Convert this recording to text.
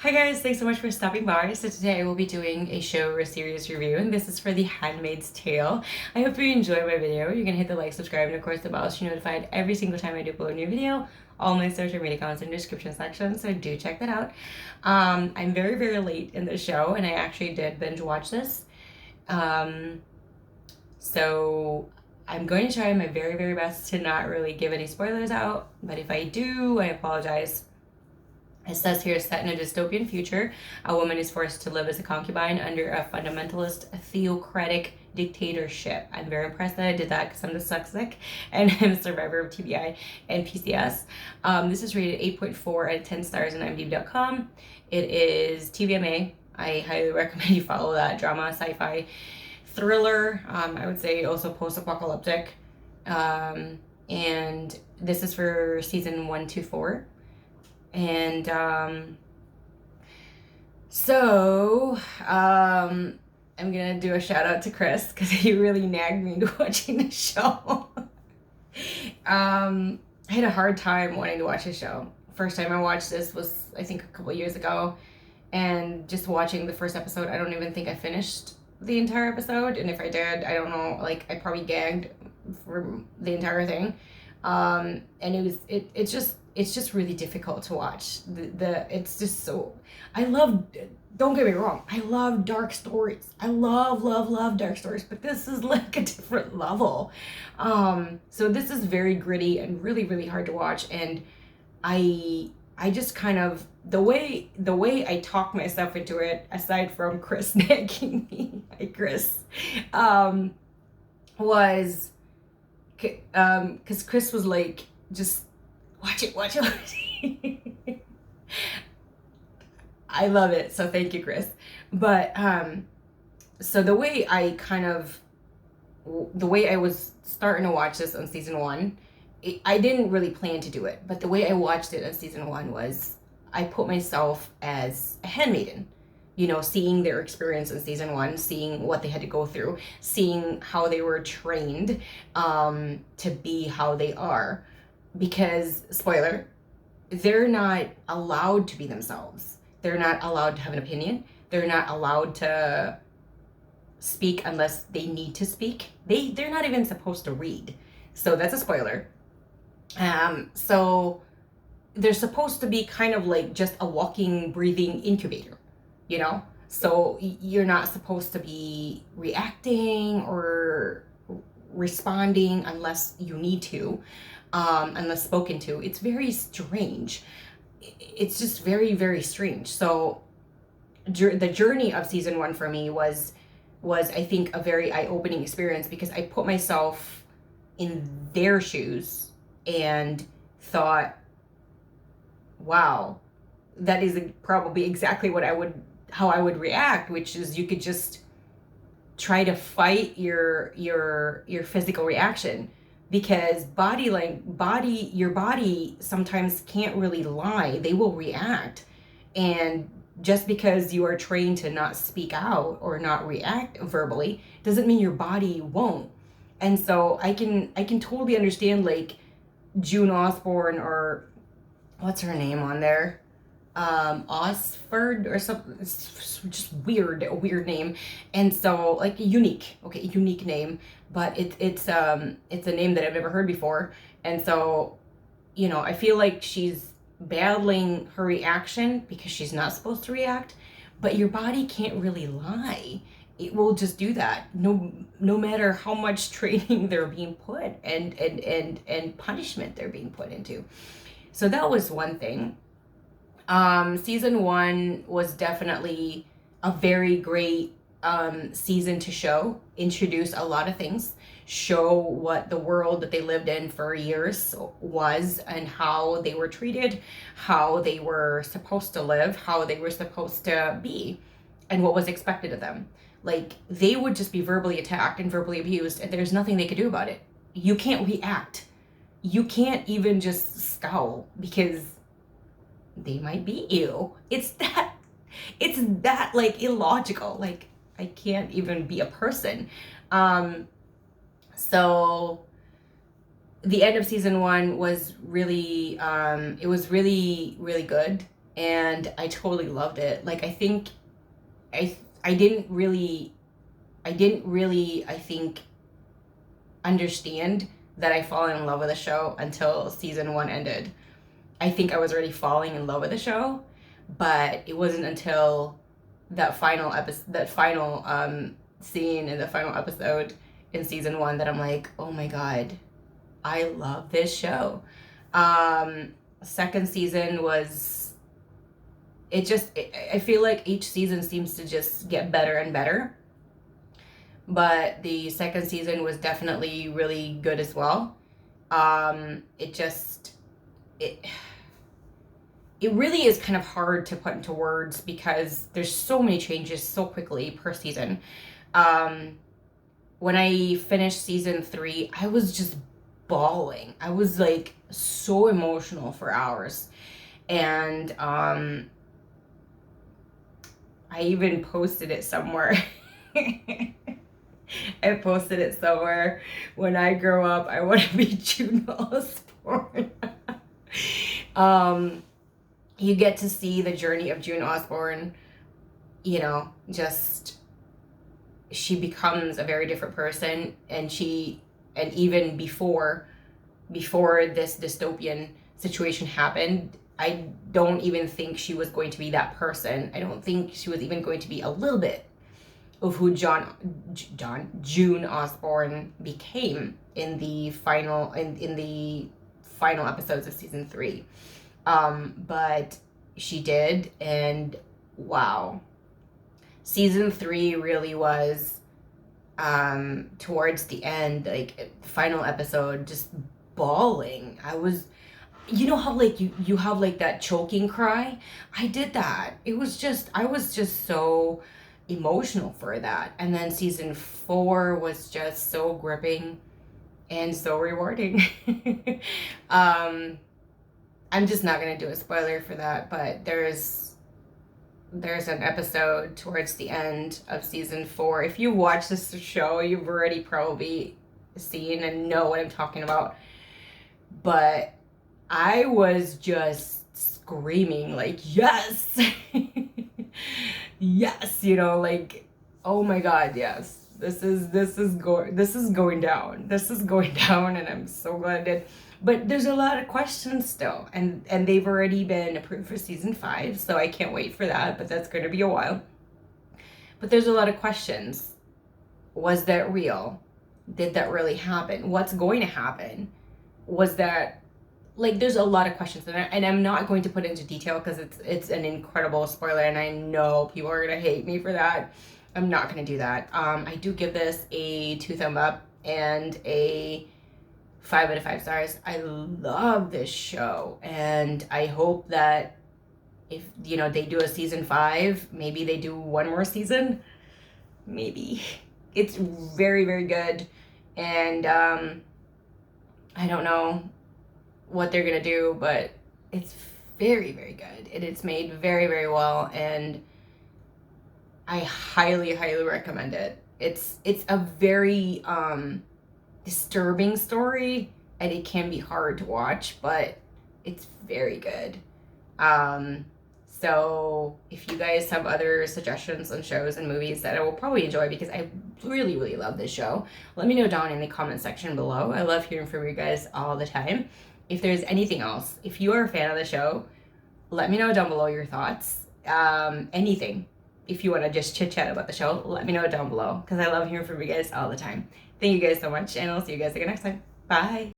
Hi guys, thanks so much for stopping by. So today I will be doing a show or series review, and this is for The Handmaid's Tale. I hope you enjoy my video. You can hit the like, subscribe, and of course the bell so you're notified every single time I do upload a new video. All my social media accounts in the description section, so do check that out. I'm very late in the show, and I actually did binge watch this. Um, so I'm going to try my very best to not really give any spoilers out, but if I do, I apologize. It says here, set in a dystopian future, a woman is forced to live as a concubine under a fundamentalist theocratic dictatorship. I'm very impressed that I did that because I'm dyslexic and I'm a survivor of TBI and PCS. This is rated 8.4 out of 10 stars on IMDb.com. It is TVMA. I highly recommend you follow that. Drama, sci-fi, thriller. I would say also post-apocalyptic. And this is for season 1 to 4. And I'm gonna do a shout out to Chris because he really nagged me into watching the show. I had a hard time wanting to watch the show. First time I watched this was, I think, a couple years ago, and just watching the first episode, I don't even think I finished the entire episode, and if I did, I don't know, like, I probably gagged for the entire thing. And it's just really difficult to watch. It's just so, I love, don't get me wrong, I love dark stories. I love dark stories, but this is like a different level. So this is very gritty and really hard to watch, and I just kind of, the way I talk myself into it, aside from Chris nagging me, hi Chris, was because Chris was like, just watch it. I love it, so thank you, Chris. But so the way I was starting to watch this on season 1, I didn't really plan to do it, but the way I watched it on season 1 was I put myself as a handmaiden, seeing their experience in season 1, seeing what they had to go through, seeing how they were trained to be how they are. Because, spoiler, they're not allowed to be themselves. They're not allowed to have an opinion. They're not allowed to speak unless they need to speak. They're not even supposed to read. So that's a spoiler. So they're supposed to be kind of like just a walking, breathing incubator, So you're not supposed to be reacting or responding unless you need to, unless spoken to. It's very strange. It's just very strange. So the journey of season 1 for me was I think a very eye-opening experience, because I put myself in their shoes and thought, wow, that is probably exactly how I would react, which is you could just try to fight your physical reaction, because your body sometimes can't really lie. They will react, and just because you are trained to not speak out or not react verbally doesn't mean your body won't. And so I can totally understand, like, June Osborne, or what's her name on there, Osford or something. It's just a weird name. And so, like, unique name, but it's a name that I've never heard before. And so, I feel like she's battling her reaction because she's not supposed to react, but your body can't really lie. It will just do that, no matter how much training they're being put and punishment they're being put into. So that was one thing. Season 1 was definitely a very great season to introduce a lot of things, show what the world that they lived in for years was, and how they were treated, how they were supposed to live, how they were supposed to be, and what was expected of them. Like, they would just be verbally attacked and verbally abused, and there's nothing they could do about it. You can't react. You can't even just scowl, because they might beat you. It's that like illogical. Like, I can't even be a person. So the end of season 1 was really, it was really good, and I totally loved it. Like, I think I didn't really I think understand that I fall in love with the show until season 1 ended. I think I was already falling in love with the show, but it wasn't until that final scene in the final episode in season 1 that I'm like, oh my god, I love this show. Second season was, I feel like each season seems to just get better and better, but the second season was definitely really good as well. It just, it it really is kind of hard to put into words because there's so many changes so quickly per season. When I finished season 3, I was just bawling. I was like so emotional for hours. And I even posted it somewhere. I posted it somewhere. When I grow up, I want to be June Osborne. You get to see the journey of June Osborne, just she becomes a very different person, and even before this dystopian situation happened, I don't even think she was going to be that person. I don't think she was even going to be a little bit of who June Osborne became in the final episodes of season 3. But she did, and wow. Season 3 really was, towards the end, like, final episode, just bawling. I was, how, like, you have, like, that choking cry? I did that. I was just so emotional for that. And then season 4 was just so gripping and so rewarding. I'm just not going to do a spoiler for that, but there's an episode towards the end of season 4. If you watch this show, you've already probably seen and know what I'm talking about. But I was just screaming, like, yes! Yes, like, oh my god, yes. This is going down. This is going down, and I'm so glad it did. But there's a lot of questions still, and they've already been approved for season 5, so I can't wait for that, but that's going to be a while. But there's a lot of questions. Was that real? Did that really happen? What's going to happen? Was that, like, there's a lot of questions, and I'm not going to put into detail because it's an incredible spoiler, and I know people are going to hate me for that. I'm not going to do that. I do give this a 2 thumbs up and a 5 out of 5 stars. I love this show, and I hope that if they do a season 5, maybe they do one more season. Maybe. It's very, very good, and I don't know what they're gonna do, but it's very, very good, and it's made very, very well, and I highly, highly recommend it. It's a very disturbing story, and it can be hard to watch, but it's very good. So if you guys have other suggestions on shows and movies that I will probably enjoy, because I really, really love this show, let me know down in the comment section below. I love hearing from you guys all the time. If there's anything else, if you are a fan of the show, let me know down below your thoughts. Anything. If you want to just chit chat about the show, let me know down below, because I love hearing from you guys all the time. Thank you guys so much, and I'll see you guys again next time. Bye.